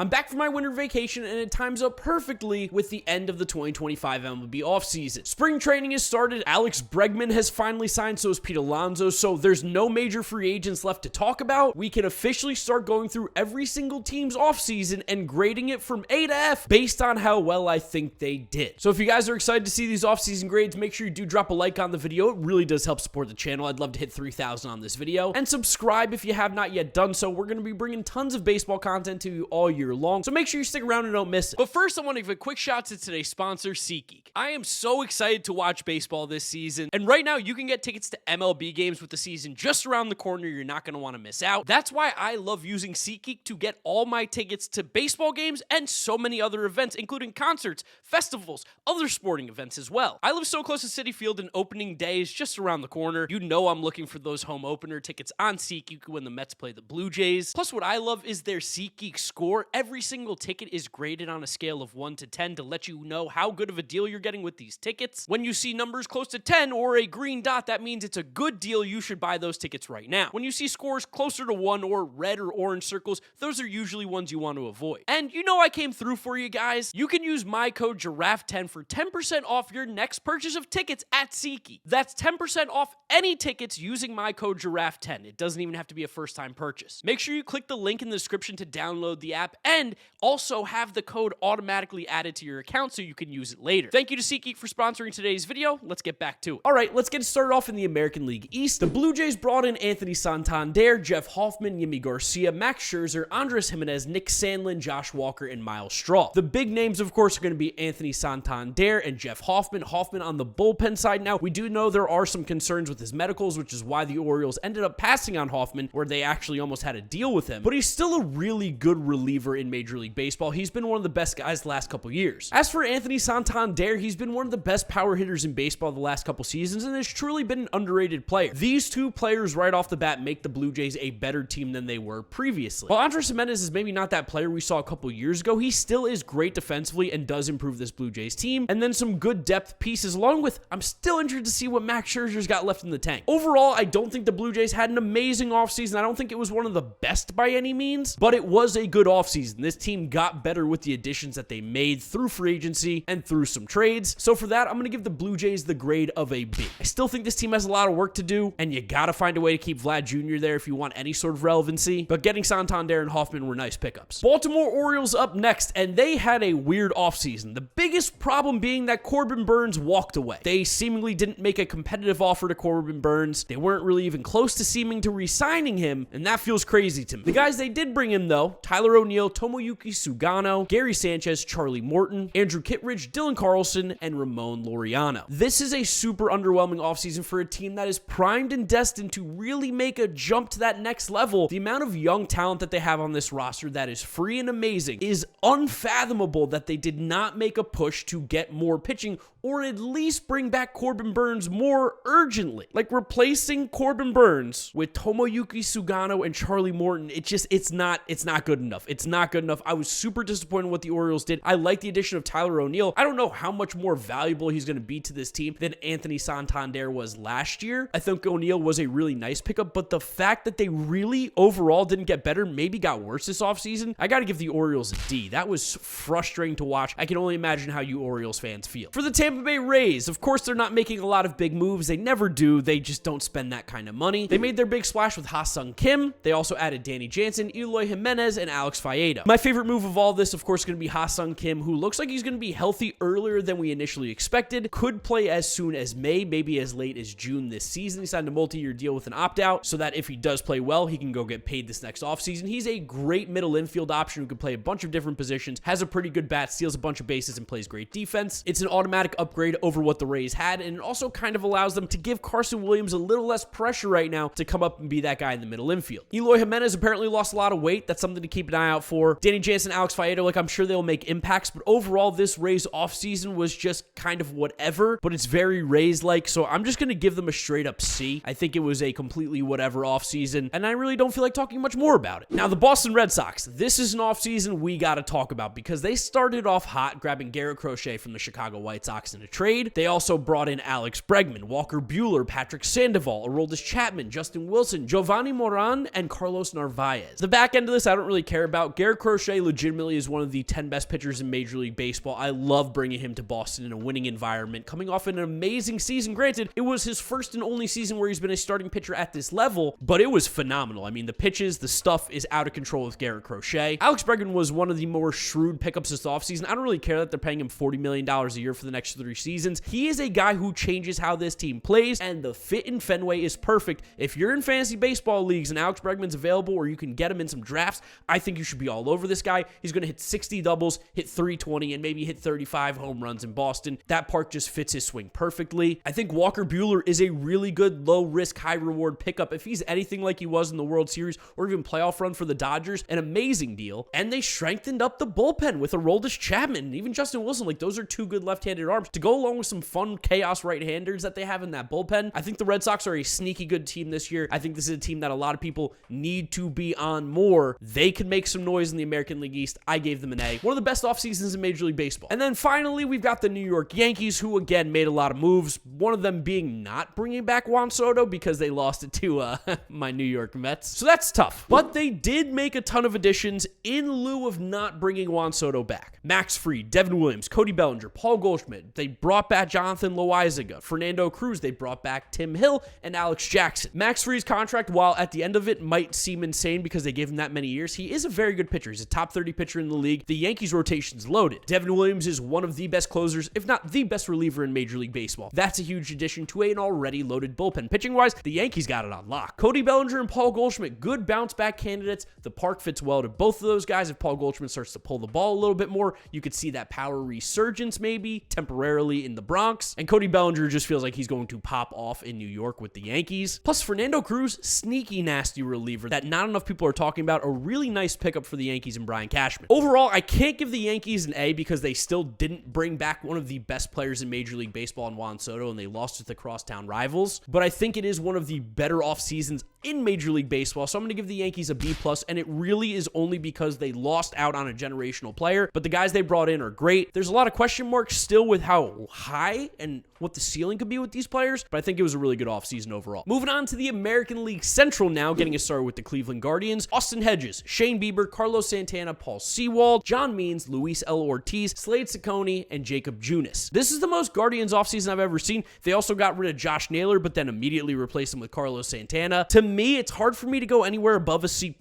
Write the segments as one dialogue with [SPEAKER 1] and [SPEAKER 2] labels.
[SPEAKER 1] I'm back from my winter vacation and it times up perfectly with the end of the 2025 MLB offseason. Spring training has started, Alex Bregman has finally signed, so has Pete Alonso, so there's no major free agents left to talk about. We can officially start going through every single team's offseason and grading it from A to F based on how well I think they did. So if you guys are excited to see these offseason grades, make sure you do drop a like on the video. It really does help support the channel. I'd love to hit 3,000 on this video. And subscribe if you have not yet done so. We're going to be bringing tons of baseball content to you all year long, so make sure you stick around and don't miss it. But first, I want to give a quick shout to today's sponsor, SeatGeek. I am so excited to watch baseball this season, and right now you can get tickets to MLB games with the season just around the corner. You're not going to want to miss out. That's why I love using SeatGeek to get all my tickets to baseball games and so many other events, including concerts, festivals, other sporting events as well. I live so close to Citi Field, and opening day is just around the corner. You know I'm looking for those home opener tickets on SeatGeek when the Mets play the Blue Jays. Plus, what I love is their SeatGeek score. Every single ticket is graded on a scale of 1 to 10 to let you know how good of a deal you're getting with these tickets. When you see numbers close to 10 or a green dot, that means it's a good deal. You should buy those tickets right now. When you see scores closer to 1 or red or orange circles, those are usually ones you want to avoid. And you know I came through for you guys. You can use my code GIRAFFE10 for 10% off your next purchase of tickets at SeatGeek. That's 10% off any tickets using my code GIRAFFE10. It doesn't even have to be a first-time purchase. Make sure you click the link in the description to download the app and also have the code automatically added to your account so you can use it later. Thank you to SeatGeek for sponsoring today's video. Let's get back to it. All right, let's get started off in the American League East. The Blue Jays brought in Anthony Santander, Jeff Hoffman, Yimi Garcia, Max Scherzer, Andres Jimenez, Nick Sandlin, Josh Walker, and Miles Straw. The big names, of course, are going to be Anthony Santander and Jeff Hoffman. Hoffman on the bullpen side. Now, we do know there are some concerns with his medicals, which is why the Orioles ended up passing on Hoffman, where they actually almost had a deal with him. But he's still a really good reliever in Major League Baseball. He's been one of the best guys the last couple years. As for Anthony Santander, he's been one of the best power hitters in baseball the last couple seasons and has truly been an underrated player. These two players right off the bat make the Blue Jays a better team than they were previously. While Andres Jimenez is maybe not that player we saw a couple years ago, he still is great defensively and does improve this Blue Jays team. And then some good depth pieces along with, I'm still interested to see what Max Scherzer's got left in the tank. Overall, I don't think the Blue Jays had an amazing offseason. I don't think it was one of the best by any means, but it was a good offseason. This team got better with the additions that they made through free agency and through some trades. So for that, I'm going to give the Blue Jays the grade of a B. I still think this team has a lot of work to do, and you got to find a way to keep Vlad Jr. there if you want any sort of relevancy, but getting Santander and Hoffman were nice pickups. Baltimore Orioles up next, and they had a weird offseason. The biggest problem being that Corbin Burnes walked away. They seemingly didn't make a competitive offer to Corbin Burnes. They weren't really even close to seeming to re-signing him, and that feels crazy to me. The guys they did bring in, though, Tyler O'Neill, Tomoyuki Sugano, Gary Sanchez, Charlie Morton, Andrew Kittredge, Dylan Carlson, and Ramon Laureano. This is a super underwhelming offseason for a team that is primed and destined to really make a jump to that next level. The amount of young talent that they have on this roster that is free and amazing is unfathomable that they did not make a push to get more pitching or at least bring back Corbin Burnes more urgently. Like replacing Corbin Burnes with Tomoyuki Sugano and Charlie Morton, it's not good enough. It's not good enough. I was super disappointed in what the Orioles did. I like the addition of Tyler O'Neill. I don't know how much more valuable he's going to be to this team than Anthony Santander was last year. I think O'Neill was a really nice pickup, but the fact that they really overall didn't get better, maybe got worse this offseason, I got to give the Orioles a D. That was frustrating to watch. I can only imagine how you Orioles fans feel. For the Tampa Bay Rays, of course, they're not making a lot of big moves. They never do. They just don't spend that kind of money. They made their big splash with Ha-Sung Kim. They also added Danny Jansen, Eloy Jimenez, and Alex Faedo. My favorite move of all this, of course, is going to be Ha-Sung Kim, who looks like he's going to be healthy earlier than we initially expected. Could play as soon as May, maybe as late as June this season. He signed a multi-year deal with an opt-out so that if he does play well, he can go get paid this next offseason. He's a great middle infield option who can play a bunch of different positions, has a pretty good bat, steals a bunch of bases, and plays great defense. It's an automatic upgrade over what the Rays had, and it also kind of allows them to give Carson Williams a little less pressure right now to come up and be that guy in the middle infield. Eloy Jimenez apparently lost a lot of weight. That's something to keep an eye out for. Danny Jansen, Alex Faedo, like I'm sure they'll make impacts, but overall this Rays offseason was just kind of whatever, but it's very Rays-like, so I'm just going to give them a straight up C. I think it was a completely whatever offseason, and I really don't feel like talking much more about it. Now, the Boston Red Sox. This is an offseason we got to talk about because they started off hot, grabbing Garrett Crochet from the Chicago White Sox in a trade. They also brought in Alex Bregman, Walker Buehler, Patrick Sandoval, Aroldis Chapman, Justin Wilson, Giovanni Moran, and Carlos Narvaez. The back end of this I don't really care about. Garrett Garrett Crochet legitimately is one of the 10 best pitchers in Major League Baseball. I love bringing him to Boston in a winning environment, coming off an amazing season. Granted, it was his first and only season where he's been a starting pitcher at this level, but it was phenomenal. I mean, the pitches, the stuff is out of control with Garrett Crochet. Alex Bregman was one of the more shrewd pickups this offseason. I don't really care that they're paying him $40 million a year for the next 3 seasons. He is a guy who changes how this team plays, and the fit in Fenway is perfect. If you're in fantasy baseball leagues and Alex Bregman's available or you can get him in some drafts, I think you should be all over this guy. He's going to hit 60 doubles, hit 320, and maybe hit 35 home runs in Boston. That park just fits his swing perfectly. I think Walker Buehler is a really good low-risk, high-reward pickup. If he's anything like he was in the World Series or even playoff run for the Dodgers, an amazing deal. And they strengthened up the bullpen with Aroldis Chapman and even Justin Wilson. Like, those are 2 good left-handed arms to go along with some fun chaos right-handers that they have in that bullpen. I think the Red Sox are a sneaky good team this year. I think this is a team that a lot of people need to be on more. They can make some noise in the American League East. I gave them an A. One of the best off seasons in Major League Baseball. And then finally, we've got the New York Yankees, who again made a lot of moves. One of them being not bringing back Juan Soto because they lost it to my New York Mets. So that's tough. But they did make a ton of additions in lieu of not bringing Juan Soto back. Max Fried, Devin Williams, Cody Bellinger, Paul Goldschmidt. They brought back Jonathan Loaizaga. Fernando Cruz. They brought back Tim Hill and Alex Jackson. Max Fried's contract, while at the end of it might seem insane because they gave him that many years, he is a very good pitcher. He's a top 30 pitcher in the league. The Yankees rotation's loaded. Devin Williams is one of the best closers, if not the best reliever in Major League Baseball. That's a huge addition to an already loaded bullpen. Pitching-wise, the Yankees got it on lock. Cody Bellinger and Paul Goldschmidt, good bounce-back candidates. The park fits well to both of those guys. If Paul Goldschmidt starts to pull the ball a little bit more, you could see that power resurgence maybe temporarily in the Bronx. And Cody Bellinger just feels like he's going to pop off in New York with the Yankees. Plus, Fernando Cruz, sneaky nasty reliever that not enough people are talking about. A really nice pickup for the Yankees and Brian Cashman. Overall, I can't give the Yankees an A because they still didn't bring back one of the best players in Major League Baseball in Juan Soto, and they lost to the crosstown rivals. But I think it is one of the better off seasons in Major League Baseball, so I'm going to give the Yankees a B+, and it really is only because they lost out on a generational player, but the guys they brought in are great. There's a lot of question marks still with how high and what the ceiling could be with these players, but I think it was a really good offseason overall. Moving on to the American League Central now, getting us started with the Cleveland Guardians. Austin Hedges, Shane Bieber, Carlos Santana, Paul Sewald, John Means, Luis L. Ortiz, Slade Ciccone, and Jacob Junis. This is the most Guardians offseason I've ever seen. They also got rid of Josh Naylor, but then immediately replaced him with Carlos Santana. To me, it's hard for me to go anywhere above a C+,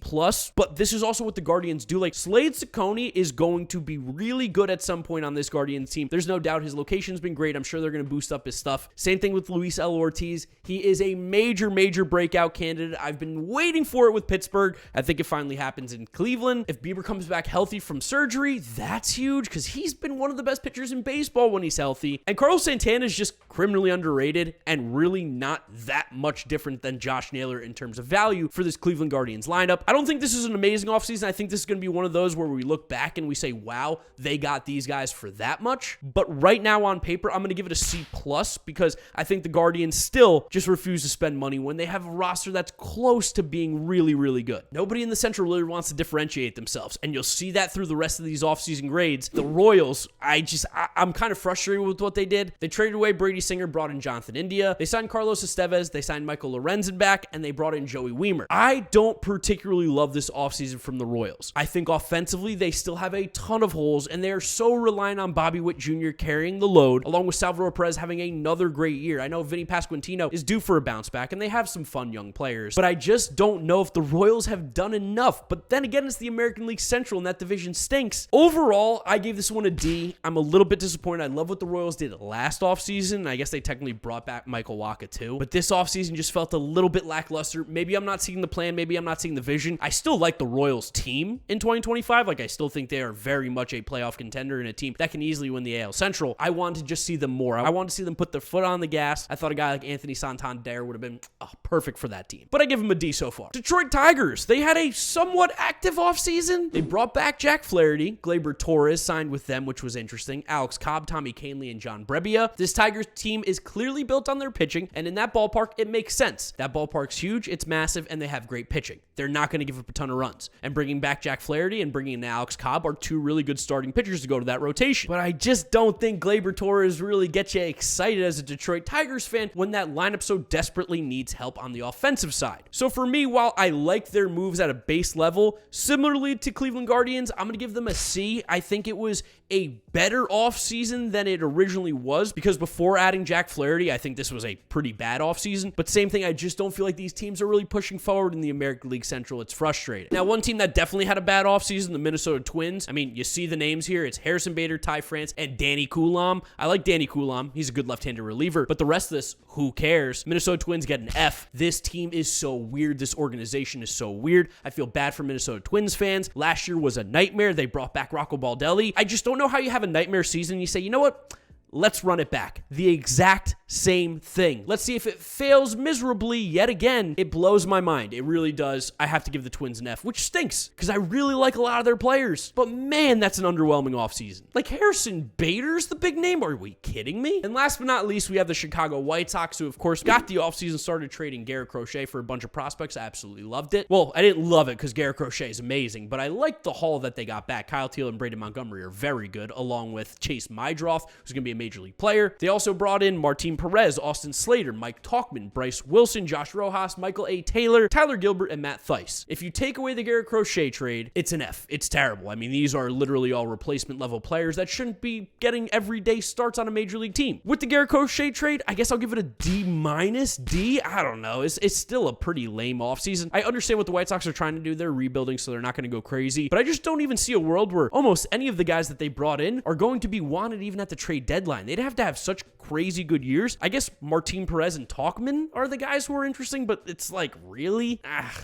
[SPEAKER 1] but this is also what the Guardians do. Like, Slade Ciccone is going to be really good at some point on this Guardians team. There's no doubt his location's been great. I'm sure they're going to boost up his stuff. Same thing with Luis L. Ortiz. He is a major breakout candidate. I've been waiting for it with Pittsburgh. I think it finally happens in Cleveland. If Bieber comes back healthy from surgery, that's huge because he's been one of the best pitchers in baseball when he's healthy. And Carlos Santana is just criminally underrated and really not that much different than Josh Naylor in terms of value for this Cleveland Guardians lineup. I don't think this is an amazing offseason. I think this is going to be one of those where we look back and we say, wow, they got these guys for that much. But right now on paper, I'm going to give it a C+ because I think the Guardians still just refuse to spend money when they have a roster that's close to being really good. Nobody in the Central really wants to differentiate themselves, and you'll see that through the rest of these offseason grades. The Royals, I'm kind of frustrated with what they did. They traded away Brady Singer, brought in Jonathan India. They signed Carlos Estevez. They signed Michael Lorenzen back, and they brought in Joey Wiemer. I don't particularly love this offseason from the Royals. I think offensively, they still have a ton of holes, and they are so reliant on Bobby Witt Jr. carrying the load, along with Salvador Perez having another great year. I know Vinny Pasquantino is due for a bounce back, and they have some fun young players, but I just don't know if the Royals have done enough. But then again, it's the American League Central, and that division stinks. Overall, I gave this one a D. I'm a little bit disappointed. I love what the Royals did last offseason. I guess they technically brought back Michael Wacha too, but this offseason just felt a little bit lackluster. Maybe I'm not seeing the plan. Maybe I'm not seeing the vision. I still like the Royals team in 2025. Like, I still think they are very much a playoff contender and a team that can easily win the AL Central. I wanted to just see them more. I wanted to see them put their foot on the gas. I thought a guy like Anthony Santander would have been perfect for that team. But I give him a D so far. Detroit Tigers. They had a somewhat active offseason. They brought back Jack Flaherty. Gleyber Torres signed with them, which was interesting. Alex Cobb, Tommy Kahnle, and John Brebbia. This Tigers team is clearly built on their pitching, and in that ballpark, it makes sense. That ballpark's huge, average, it's massive, and they have great pitching. They're not going to give up a ton of runs. And bringing back Jack Flaherty and bringing in Alex Cobb are two really good starting pitchers to go to that rotation. But I just don't think Gleyber Torres really gets you excited as a Detroit Tigers fan when that lineup so desperately needs help on the offensive side. So for me, while I like their moves at a base level, similarly to Cleveland Guardians, I'm going to give them a C. I think it was a better offseason than it originally was, because before adding Jack Flaherty, I think this was a pretty bad offseason. But same thing, I just don't feel like these teams are really pushing forward in the American League Central. It's frustrating. Now, one team that definitely had a bad offseason, the Minnesota Twins. I mean, you see the names here. It's Harrison Bader, Ty France, and Danny Coulomb. I like Danny Coulomb. He's a good left-handed reliever. But the rest of this, who cares? Minnesota Twins get an F. This team is so weird. This organization is so weird. I feel bad for Minnesota Twins fans. Last year was a nightmare. They brought back Rocco Baldelli. I just don't know how you have a nightmare season and you say, you know what? Let's run it back. The exact same thing. Let's see if it fails miserably yet again. It blows my mind. It really does. I have to give the Twins an F, which stinks because I really like a lot of their players. But man, that's an underwhelming offseason. Like Harrison Bader's the big name. Are we kidding me? And last but not least, we have the Chicago White Sox, who of course got the offseason started trading Garrett Crochet for a bunch of prospects. I absolutely loved it. Well, I didn't love it because Garrett Crochet is amazing, but I liked the haul that they got back. Kyle Teel and Braden Montgomery are very good, along with Chase Mydroth, who's going to be a major league player. They also brought in Martin Perez, Austin Slater, Mike Tauchman, Bryce Wilson, Josh Rojas, Michael A. Taylor, Tyler Gilbert, and Matt Thaiss. If you take away the Garrett Crochet trade, it's an F. It's terrible. I mean, these are literally all replacement level players that shouldn't be getting everyday starts on a major league team. With the Garrett Crochet trade, I guess I'll give it a D minus, D. I don't know. It's still a pretty lame offseason. I understand what the White Sox are trying to do. They're rebuilding, so they're not going to go crazy. But I just don't even see a world where almost any of the guys that they brought in are going to be wanted even at the trade deadline. They'd have to have such crazy good years. I guess Martin Perez and Tauchman are the guys who are interesting, but it's like, really?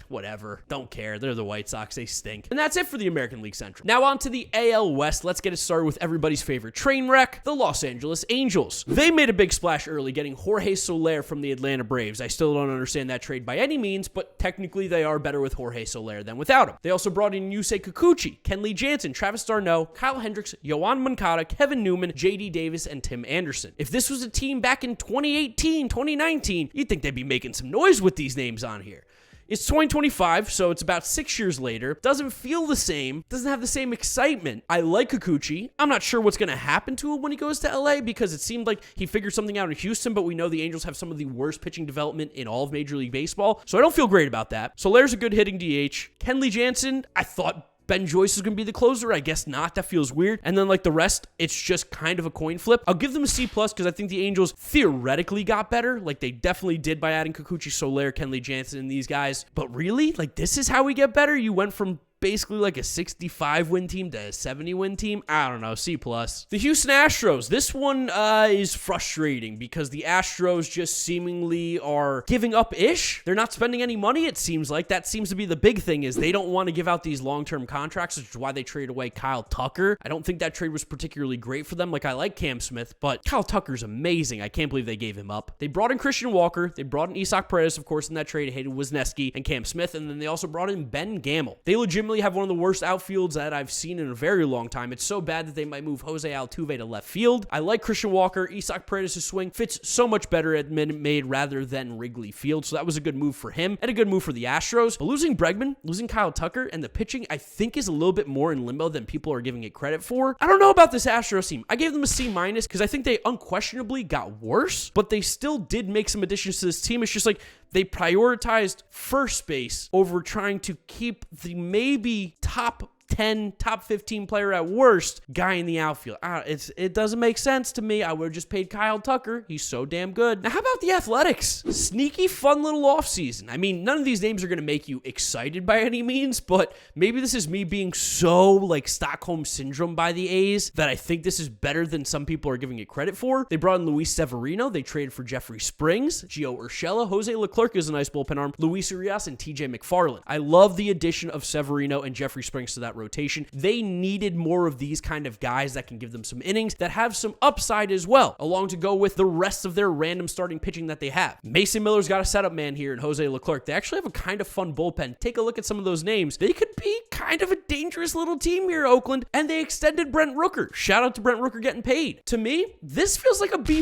[SPEAKER 1] Whatever. Don't care. They're the White Sox. They stink. And that's it for the American League Central. Now on to the AL West. Let's get it started with everybody's favorite train wreck, the Los Angeles Angels. They made a big splash early, getting Jorge Soler from the Atlanta Braves. I still don't understand that trade by any means, but technically they are better with Jorge Soler than without him. They also brought in Yusei Kikuchi, Kenley Jansen, Travis d'Arnaud, Kyle Hendricks, Yoan Moncada, Kevin Newman, JD Davis, and Tim Anderson. If this was a team back in 2018, 2019, you'd think they'd be making some noise with these names on here. It's 2025, so it's about 6 years later. Doesn't feel the same. Doesn't have the same excitement. I like Kikuchi. I'm not sure what's going to happen to him when he goes to LA because it seemed like he figured something out in Houston, but we know the Angels have some of the worst pitching development in all of Major League Baseball, so I don't feel great about that. Soler's a good hitting DH. Kenley Jansen, I thought Ben Joyce is going to be the closer. I guess not. That feels weird. And then like the rest, it's just kind of a coin flip. I'll give them a C+ because I think the Angels theoretically got better. Like they definitely did by adding Kikuchi, Soler, Kenley Jansen, and these guys. But really, like this is how we get better? You went from basically like a 65 win team to a 70 win team. I don't know, C+. The Houston Astros, this one is frustrating because the Astros just seemingly are giving up-ish. They're not spending any money, it seems like. That seems to be the big thing, is they don't want to give out these long-term contracts, which is why they traded away Kyle Tucker. I don't think that trade was particularly great for them. Like, I like Cam Smith, but Kyle Tucker's amazing. I can't believe they gave him up. They brought in Christian Walker. They brought in Isaac Perez, of course, in that trade. Hayden Wesneski and Cam Smith, and then they also brought in Ben Gamel. They legitimately have one of the worst outfields that I've seen in a very long time. It's so bad that they might move Jose Altuve to left field. I like Christian Walker. Isaac Perez's swing fits so much better at Minute Maid rather than Wrigley Field, so that was a good move for him and a good move for the Astros. But losing Bregman, losing Kyle Tucker, and the pitching, I think is a little bit more in limbo than people are giving it credit for. I don't know about this Astros team. I gave them a C- because I think they unquestionably got worse, but they still did make some additions to this team. It's just like they prioritized first base over trying to keep the maybe top 10, top 15 player at worst guy in the outfield. It doesn't make sense to me. I would have just paid Kyle Tucker. He's so damn good. Now, how about the Athletics? Sneaky, fun little offseason. I mean, none of these names are going to make you excited by any means, but maybe this is me being so like Stockholm Syndrome by the A's that I think this is better than some people are giving it credit for. They brought in Luis Severino. They traded for Jeffrey Springs, Gio Urshela, Jose Leclerc is a nice bullpen arm, Luis Urias, and TJ McFarland. I love the addition of Severino and Jeffrey Springs to that that rotation. They needed more of these kind of guys that can give them some innings, that have some upside as well, along to go with the rest of their random starting pitching that they have. Mason Miller's got a setup man here, and Jose Leclerc. They actually have a kind of fun bullpen. Take a look at some of those names. They could be kind of a dangerous little team here, Oakland, and they extended Brent Rooker. Shout out to Brent Rooker getting paid. To me, this feels like a B-.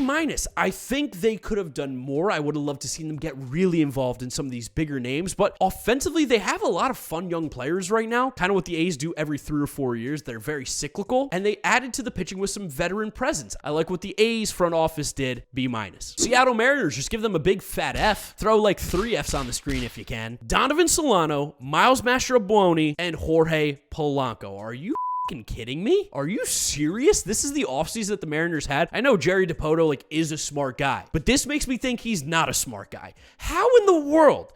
[SPEAKER 1] I think they could have done more. I would have loved to see them get really involved in some of these bigger names, but offensively, they have a lot of fun young players right now, kind of what the A's do every 3 or 4 years. They're very cyclical, and they added to the pitching with some veteran presence. I like what the A's front office did, B-. Seattle Mariners, just give them a big fat F. Throw like 3 Fs on the screen if you can. Donovan Solano, Miles Mastrobuoni, and Jorge Polanco. Are you kidding me? Are you serious? This is the offseason that the Mariners had. I know Jerry DiPoto is a smart guy, but this makes me think he's not a smart guy. How in the world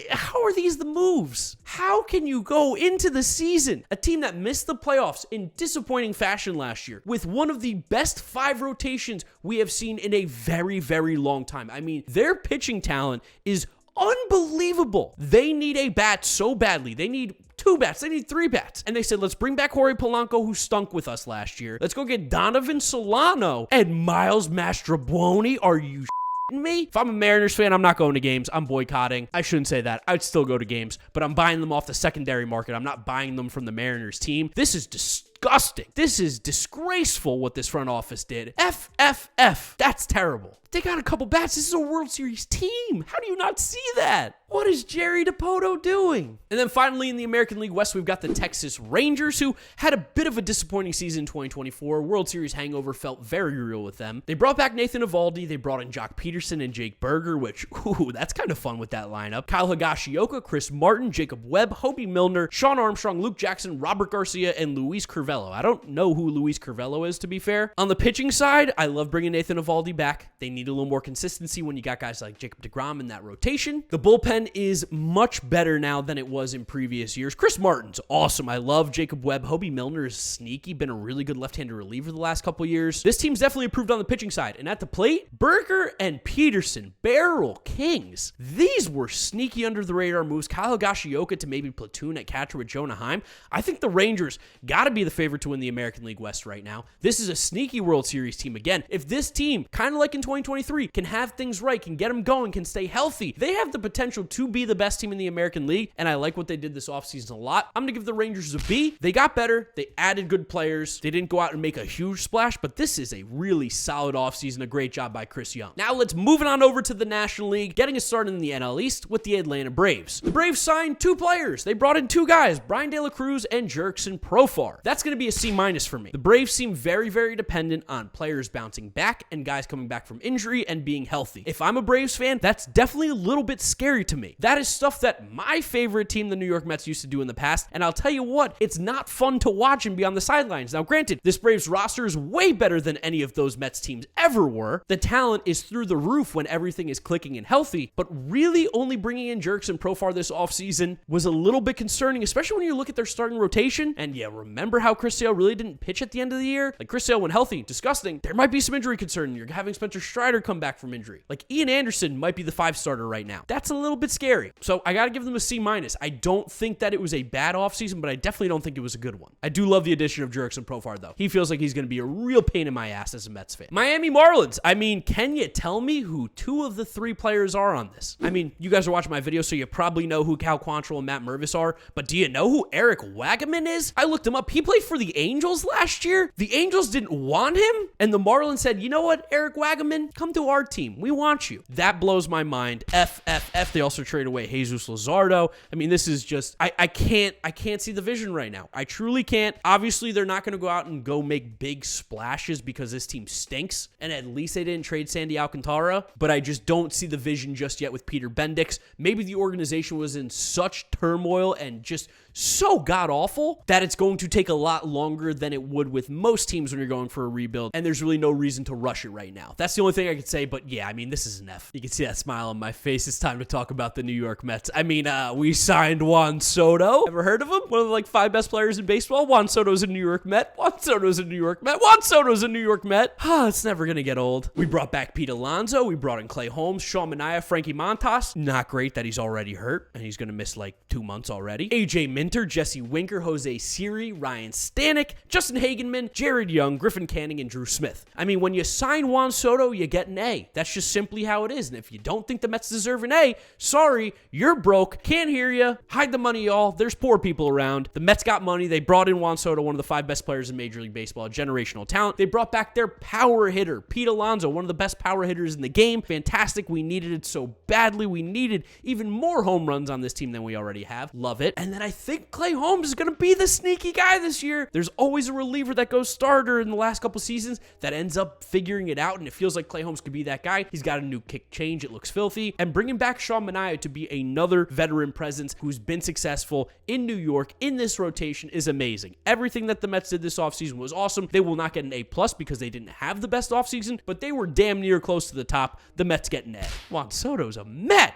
[SPEAKER 1] how are these the moves? How can you go into the season, a team that missed the playoffs in disappointing fashion last year, with one of the best 5 rotations we have seen in a very, very long time? I mean, their pitching talent is unbelievable. They need a bat so badly. They need 2 bats. They need 3 bats. And they said, let's bring back Jorge Polanco, who stunk with us last year. Let's go get Donovan Solano and Miles Mastrobuoni. Are you me? If I'm a Mariners fan, I'm not going to games. I'm boycotting. I shouldn't say that. I'd still go to games, but I'm buying them off the secondary market. I'm not buying them from the Mariners team. This is disgusting. This is disgraceful what this front office did. F. That's terrible. They got a couple bats. This is a World Series team. How do you not see that? What is Jerry DiPoto doing? And then finally in the American League West, we've got the Texas Rangers, who had a bit of a disappointing season in 2024. World Series hangover felt very real with them. They brought back Nathan Eovaldi. They brought in Jock Peterson and Jake Berger, which, that's kind of fun with that lineup. Kyle Higashioka, Chris Martin, Jacob Webb, Hobie Milner, Sean Armstrong, Luke Jackson, Robert Garcia, and Luis Curvelo. I don't know who Luis Curvelo is, to be fair. On the pitching side, I love bringing Nathan Eovaldi back. They need a little more consistency when you got guys like Jacob deGrom in that rotation. The bullpen is much better now than it was in previous years. Chris Martin's awesome. I love Jacob Webb. Hobie Milner is sneaky, been a really good left-handed reliever the last couple years. This team's definitely improved on the pitching side. And at the plate, Berger and Peterson, barrel kings. These were sneaky under the radar moves. Kyle Higashioka to maybe platoon at catcher with Jonah Heim. I think the Rangers got to be the favorite to win the American League West right now. This is a sneaky World Series team again. If this team, kind of like in 2023, can have things right, can get them going, can stay healthy, they have the potential to be the best team in the American League, and I like what they did this offseason a lot. I'm going to give the Rangers a B. They got better. They added good players. They didn't go out and make a huge splash, but this is a really solid offseason. A great job by Chris Young. Now let's move it on over to the National League, getting us started in the NL East with the Atlanta Braves. The Braves signed 2 players. They brought in 2 guys, Brian De La Cruz and Jurickson Profar. That's going to be a C- for me. The Braves seem very, very dependent on players bouncing back and guys coming back from injury and being healthy. If I'm a Braves fan, that's definitely a little bit scary to me. That is stuff that my favorite team, the New York Mets, used to do in the past, and I'll tell you what, it's not fun to watch and be on the sidelines. Now, granted, this Braves roster is way better than any of those Mets teams ever were. The talent is through the roof when everything is clicking and healthy, but really only bringing in Jurickson Profar this offseason was a little bit concerning, especially when you look at their starting rotation. And yeah, remember how Chris Sale really didn't pitch at the end of the year? Like, Chris Sale, when healthy, disgusting. There might be some injury concern. You're having Spencer Strider come back from injury. Like, Ian Anderson might be the 5 starter right now. That's a little bit scary. So I got to give them a C-. I don't think that it was a bad offseason, but I definitely don't think it was a good one. I do love the addition of Jurickson Profar, though. He feels like he's going to be a real pain in my ass as a Mets fan. Miami Marlins. I mean, can you tell me who 2 of the 3 players are on this? I mean, you guys are watching my video, so you probably know who Cal Quantrill and Matt Mervis are, but do you know who Eric Wagaman is? I looked him up. He played for the Angels last year. The Angels didn't want him, and the Marlins said, you know what, Eric Wagaman, come to our team. We want you. That blows my mind. F. They also traded away Jesus Luzardo. I mean, this is just, I can't see the vision right now. I truly can't. Obviously, they're not going to go out and go make big splashes because this team stinks, and at least they didn't trade Sandy Alcantara, but I just don't see the vision just yet with Peter Bendix. Maybe the organization was in such turmoil and just so god-awful that it's going to take a lot longer than it would with most teams when you're going for a rebuild, and there's really no reason to rush it right now. That's the only thing I could say, but yeah, I mean, this is an F. You can see that smile on my face. It's time to talk about the New York Mets. I mean, we signed Juan Soto. Ever heard of him? One of the 5 best players in baseball. Juan Soto's a New York Met. Juan Soto's a New York Met. Juan Soto's a New York Met. It's never going to get old. We brought back Pete Alonso. We brought in Clay Holmes, Sean Manaea, Frankie Montas. Not great that he's already hurt, and he's going to miss 2 months already. AJ Minter Minter, Jesse Winker, Jose Siri, Ryan Stanek, Justin Hagenman, Jared Young, Griffin Canning, and Drew Smith. I mean, when you sign Juan Soto, you get an A. That's just simply how it is. And if you don't think the Mets deserve an A, sorry, you're broke. Can't hear you. Hide the money, y'all. There's poor people around. The Mets got money. They brought in Juan Soto, one of the 5 best players in Major League Baseball, a generational talent. They brought back their power hitter, Pete Alonso, one of the best power hitters in the game. Fantastic. We needed it so badly. We needed even more home runs on this team than we already have. Love it. And then I think Clay Holmes is going to be the sneaky guy this year. There's always a reliever that goes starter in the last couple seasons that ends up figuring it out, and it feels like Clay Holmes could be that guy. He's got a new kick change. It looks filthy. And bringing back Sean Manaea to be another veteran presence who's been successful in New York in this rotation is amazing. Everything that the Mets did this offseason was awesome. They will not get an A+ because they didn't have the best offseason, but they were damn near close to the top. The Mets get an A. Juan Soto's a Met.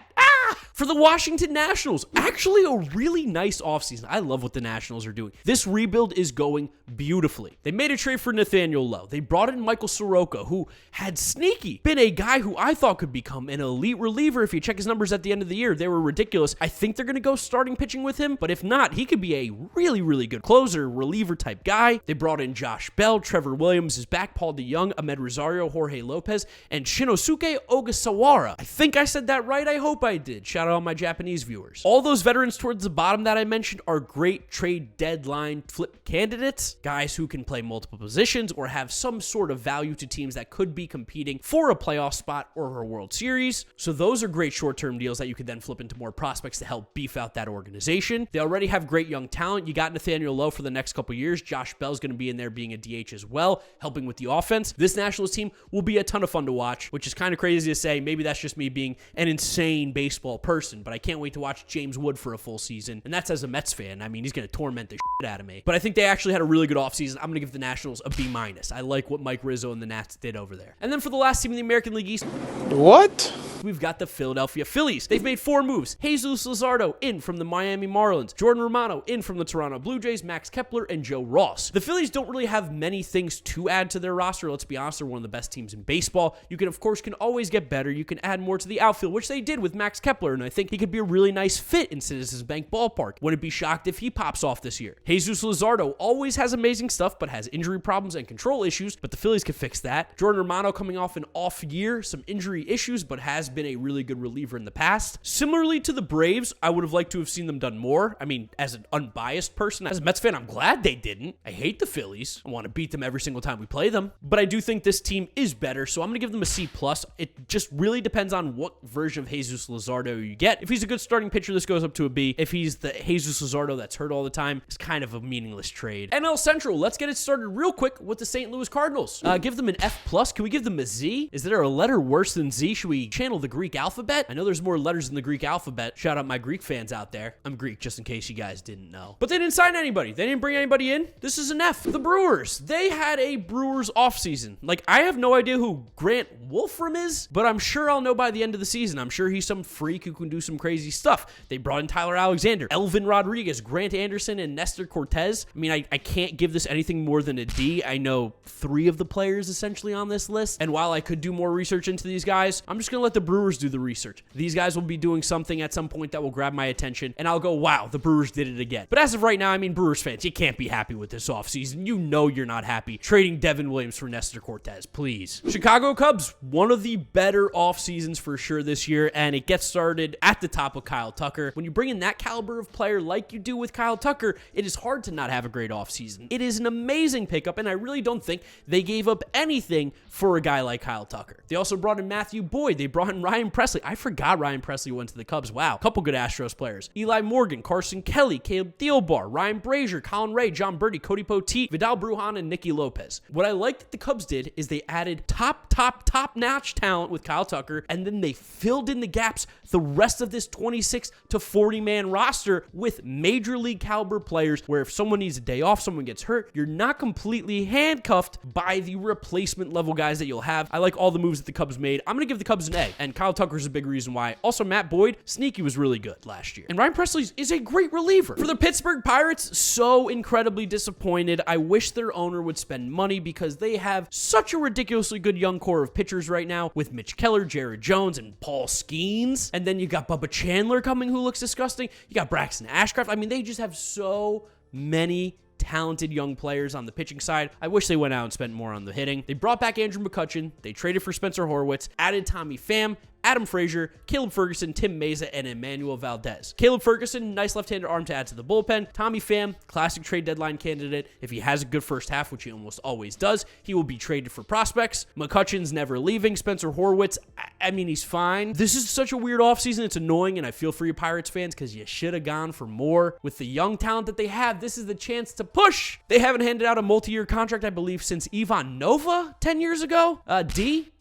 [SPEAKER 1] For the Washington Nationals, actually a really nice offseason. I love what the Nationals are doing. This rebuild is going beautifully. They made a trade for Nathaniel Lowe. They brought in Michael Soroka, who had sneaky been a guy who I thought could become an elite reliever. If you check his numbers at the end of the year, they were ridiculous. I think they're going to go starting pitching with him, but if not, he could be a really, really good closer, reliever type guy. They brought in Josh Bell, Trevor Williams is back, Paul DeYoung, Ahmed Rosario, Jorge Lopez, and Shinosuke Ogasawara. I think I said that right. I hope I did. Shout out all my Japanese viewers. All those veterans towards the bottom that I mentioned are great trade deadline flip candidates, guys who can play multiple positions or have some sort of value to teams that could be competing for a playoff spot or a World Series. So those are great short-term deals that you could then flip into more prospects to help beef out that organization. They already have great young talent. You got Nathaniel Lowe for the next couple years. Josh Bell's going to be in there being a DH as well, helping with the offense. This Nationals team will be a ton of fun to watch, which is kind of crazy to say. Maybe that's just me being an insane baseball person, but I can't wait to watch James Wood for a full season. And that's as a Mets fan. I mean, he's going to torment the shit out of me. But I think they actually had a really good offseason. I'm going to give the Nationals a B-. I like what Mike Rizzo and the Nats did over there. And then for the last team in the American League East,
[SPEAKER 2] what?
[SPEAKER 1] We've got the Philadelphia Phillies. They've made 4 moves. Jesus Luzardo in from the Miami Marlins. Jordan Romano in from the Toronto Blue Jays. Max Kepler and Joe Ross. The Phillies don't really have many things to add to their roster. Let's be honest, they're one of the best teams in baseball. You can, of course, always get better. You can add more to the outfield, which they did with Max Kepler, and I think he could be a really nice fit in Citizens Bank Ballpark. Wouldn't be shocked if he pops off this year. Jesus Luzardo always has amazing stuff, but has injury problems and control issues, but the Phillies could fix that. Jordan Romano coming off an off year, some injury issues, but has been a really good reliever in the past. Similarly to the Braves, I would have liked to have seen them done more. I mean, as an unbiased person, as a Mets fan, I'm glad they didn't. I hate the Phillies. I want to beat them every single time we play them, but I do think this team is better, so I'm going to give them a C+. It just really depends on what version of Jesus Luzardo you get. If he's a good starting pitcher, this goes up to a B. If he's the Jesus Luzardo that's hurt all the time, it's kind of a meaningless trade. NL Central, let's get it started real quick with the St. Louis Cardinals. Give them an F+. Can we give them a Z? Is there a letter worse than Z? Should we channel the Greek alphabet? I know there's more letters in the Greek alphabet. Shout out my Greek fans out there. I'm Greek, just in case you guys didn't know. But they didn't sign anybody. They didn't bring anybody in. This is an F. The Brewers. They had a Brewers offseason. Like, I have no idea who Grant Wolfram is, but I'm sure I'll know by the end of the season. I'm sure he's some freak who can do some crazy stuff. They brought in Tyler Alexander, Elvin Rodriguez, Grant Anderson, and Nestor Cortez. I mean, I can't give this anything more than a D. I know 3 of the players essentially on this list, and while I could do more research into these guys, I'm just going to let the Brewers do the research. These guys will be doing something at some point that will grab my attention, and I'll go, wow, the Brewers did it again. But as of right now, I mean, Brewers fans, you can't be happy with this offseason. You know you're not happy trading Devin Williams for Nestor Cortez, please. Chicago Cubs, one of the better offseasons for sure this year, and it gets started at the top with Kyle Tucker. When you bring in that caliber of player like you do with Kyle Tucker, it is hard to not have a great offseason. It is an amazing pickup, and I really don't think they gave up anything for a guy like Kyle Tucker. They also brought in Matthew Boyd. They brought in Ryan Presley. I forgot Ryan Presley went to the Cubs. Wow. A couple good Astros players. Eli Morgan, Carson Kelly, Caleb Thielbar, Ryan Brazier, Colin Ray, John Birdie, Cody Poteet, Vidal Brujan, and Nicky Lopez. What I like that the Cubs did is they added top-notch talent with Kyle Tucker, and then they filled in the gaps the rest of this 26 to 40-man roster with major league caliber players where if someone needs a day off, someone gets hurt, you're not completely handcuffed by the replacement level guys that you'll have. I like all the moves that the Cubs made. I'm going to give the Cubs an A, and Kyle Tucker's a big reason why. Also, Matt Boyd, sneaky was really good last year. And Ryan Presley is a great reliever. For the Pittsburgh Pirates, so incredibly disappointed. I wish their owner would spend money because they have such a ridiculously good young core of pitchers right now with Mitch Keller, Jared Jones, and Paul Skeens. And And then you got Bubba Chandler coming, who looks disgusting. You got Braxton Ashcraft. I mean, they just have so many talented young players on the pitching side. I wish they went out and spent more on the hitting. They brought back Andrew McCutchen. They traded for Spencer Horwitz, added Tommy Pham, Adam Frazier, Caleb Ferguson, Tim Meza, and Emmanuel Valdez. Caleb Ferguson, nice left-handed arm to add to the bullpen. Tommy Pham, classic trade deadline candidate. If he has a good first half, which he almost always does, he will be traded for prospects. McCutchen's never leaving. Spencer Horwitz, I mean, he's fine. This is such a weird offseason. It's annoying, and I feel for you Pirates fans because you should have gone for more. With the young talent that they have, this is the chance to push. They haven't handed out a multi-year contract, I believe, since Ivan Nova 10 years ago.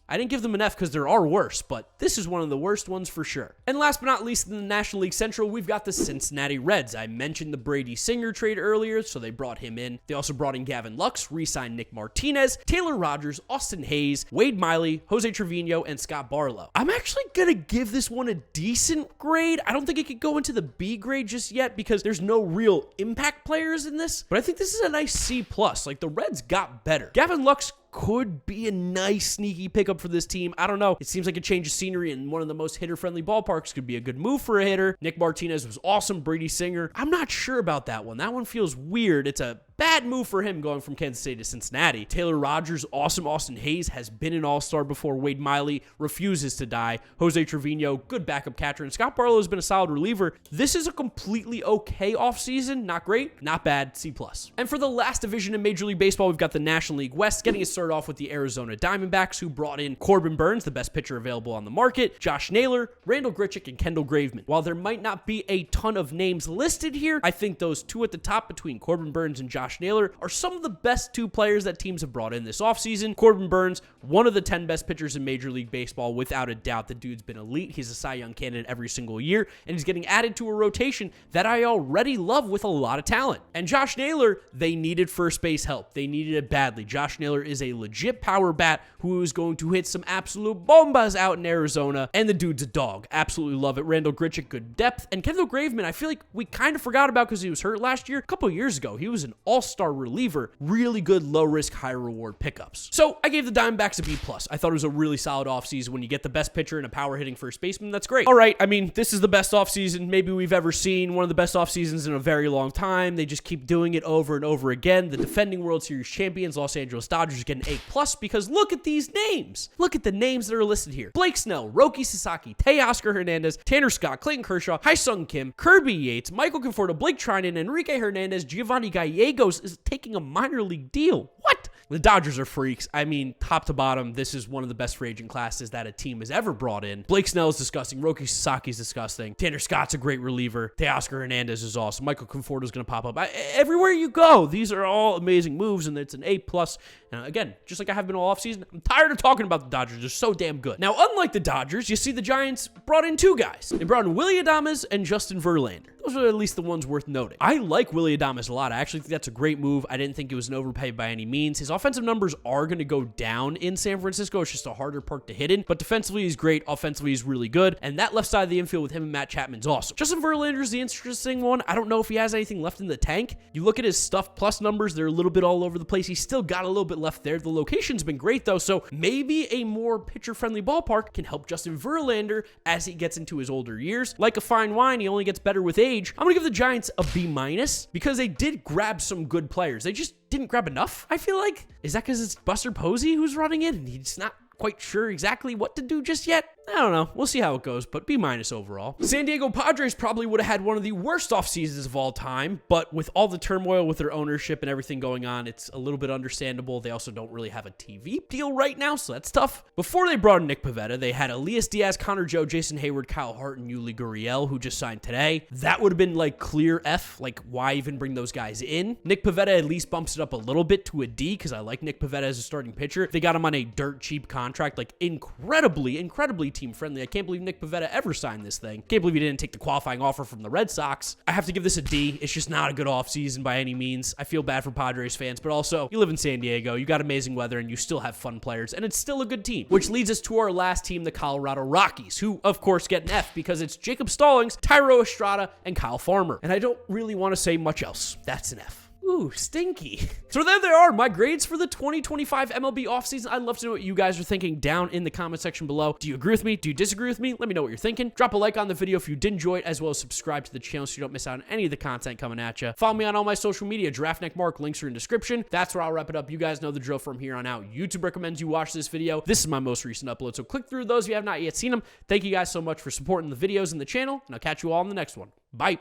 [SPEAKER 1] I didn't give them an F because there are worse, but this is one of the worst ones for sure. And last but not least, in the National League Central, we've got the Cincinnati Reds. I mentioned the Brady Singer trade earlier, so they brought him in. They also brought in Gavin Lux, re-signed Nick Martinez, Taylor Rogers, Austin Hayes, Wade Miley, Jose Trevino, and Scott Barlow. I'm actually going to give this one a decent grade. I don't think it could go into the B grade just yet because there's no real impact players in this, but I think this is a nice C+. Like, the Reds got better. Gavin Lux could be a nice sneaky pickup for this team. I don't know. It seems like a change of scenery in one of the most hitter-friendly ballparks could be a good move for a hitter. Nick Martinez was awesome. Brady Singer, I'm not sure about that one. That one feels weird. It's a bad move for him going from Kansas City to Cincinnati. Taylor Rogers, awesome. Austin Hayes has been an all-star before. Wade Miley refuses to die. Jose Trevino, good backup catcher. And Scott Barlow has been a solid reliever. This is a completely okay offseason. Not great, not bad, C+. And for the last division in Major League Baseball, we've got the National League West. Getting it started off with the Arizona Diamondbacks, who brought in Corbin Burns, the best pitcher available on the market, Josh Naylor, Randall Grichuk, and Kendall Graveman. While there might not be a ton of names listed here, I think those two at the top between Corbin Burns and Josh Naylor are some of the best two players that teams have brought in this offseason. Corbin Burns, one of the 10 best pitchers in Major League Baseball, without a doubt. The dude's been elite. He's a Cy Young candidate every single year, and he's getting added to a rotation that I already love with a lot of talent. And Josh Naylor, they needed first base help. They needed it badly. Josh Naylor is a legit power bat who is going to hit some absolute bombas out in Arizona, and the dude's a dog. Absolutely love it. Randall Grichuk, good depth. And Kendall Graveman, I feel like we kind of forgot about because he was hurt last year. A couple years ago, he was an all-star reliever. Really good low-risk, high-reward pickups. So I gave the Diamondbacks a B+. I thought it was a really solid offseason. When you get the best pitcher and a power-hitting first baseman, that's great. All right, I mean, this is the best offseason maybe we've ever seen. One of the best offseasons in a very long time. They just keep doing it over and over again. The defending World Series champions, Los Angeles Dodgers, get an A+, because look at these names. Look at the names that are listed here. Blake Snell, Roki Sasaki, Teoscar Hernandez, Tanner Scott, Clayton Kershaw, Hai-Sung Kim, Kirby Yates, Michael Conforto, Blake Trinan, Enrique Hernandez, Giovanni Gallegos is taking a minor league deal. What? The Dodgers are freaks. I mean, top to bottom, this is one of the best free agent classes that a team has ever brought in. Blake Snell is disgusting. Roki Sasaki is disgusting. Tanner Scott's a great reliever. Teoscar Hernandez is awesome. Michael Conforto is going to pop up. Everywhere you go, these are all amazing moves, and it's an A+. And again, just like I have been all offseason, I'm tired of talking about the Dodgers. They're so damn good. Now, unlike the Dodgers, you see the Giants brought in two guys. They brought in Willy Adames and Justin Verlander. Those are at least the ones worth noting. I like Willy Adames a lot. I actually think that's a great move. I didn't think it was an overpay by any means. His offensive numbers are going to go down in San Francisco. It's just a harder park to hit in. But defensively, he's great. Offensively, he's really good. And that left side of the infield with him and Matt Chapman's awesome. Justin Verlander's the interesting one. I don't know if he has anything left in the tank. You look at his stuff plus numbers, they're a little bit all over the place. He's still got a little bit left there. The location's been great, though. So maybe a more pitcher-friendly ballpark can help Justin Verlander as he gets into his older years. Like a fine wine, he only gets better with age. I'm going to give the Giants a B- because they did grab some good players. They just didn't grab enough, I feel like. Is that because it's Buster Posey who's running it and he's not quite sure exactly what to do just yet? I don't know. We'll see how it goes, but B- overall. San Diego Padres probably would have had one of the worst off seasons of all time, but with all the turmoil with their ownership and everything going on, it's a little bit understandable. They also don't really have a TV deal right now, so that's tough. Before they brought in Nick Pivetta, they had Elias Diaz, Connor Joe, Jason Hayward, Kyle Hart, and Yuli Gurriel, who just signed today. That would have been like clear F. Like, why even bring those guys in? Nick Pivetta at least bumps it up a little bit to a D, because I like Nick Pivetta as a starting pitcher. They got him on a dirt cheap contract, like incredibly team-friendly. I can't believe Nick Pivetta ever signed this thing. Can't believe he didn't take the qualifying offer from the Red Sox. I have to give this a D. It's just not a good offseason by any means. I feel bad for Padres fans, but also, you live in San Diego, you got amazing weather, and you still have fun players, and it's still a good team. Which leads us to our last team, the Colorado Rockies, who, of course, get an F because it's Jacob Stallings, Tyro Estrada, and Kyle Farmer. And I don't really want to say much else. That's an F. Ooh, stinky. So there they are, my grades for the 2025 MLB offseason. I'd love to know what you guys are thinking down in the comment section below. Do you agree with me? Do you disagree with me? Let me know what you're thinking. Drop a like on the video if you did enjoy it, as well as subscribe to the channel so you don't miss out on any of the content coming at you. Follow me on all my social media, GiraffeNeckMarc, links are in the description. That's where I'll wrap it up. You guys know the drill from here on out. YouTube recommends you watch this video. This is my most recent upload, so click through those if you have not yet seen them. Thank you guys so much for supporting the videos and the channel, and I'll catch you all in the next one. Bye.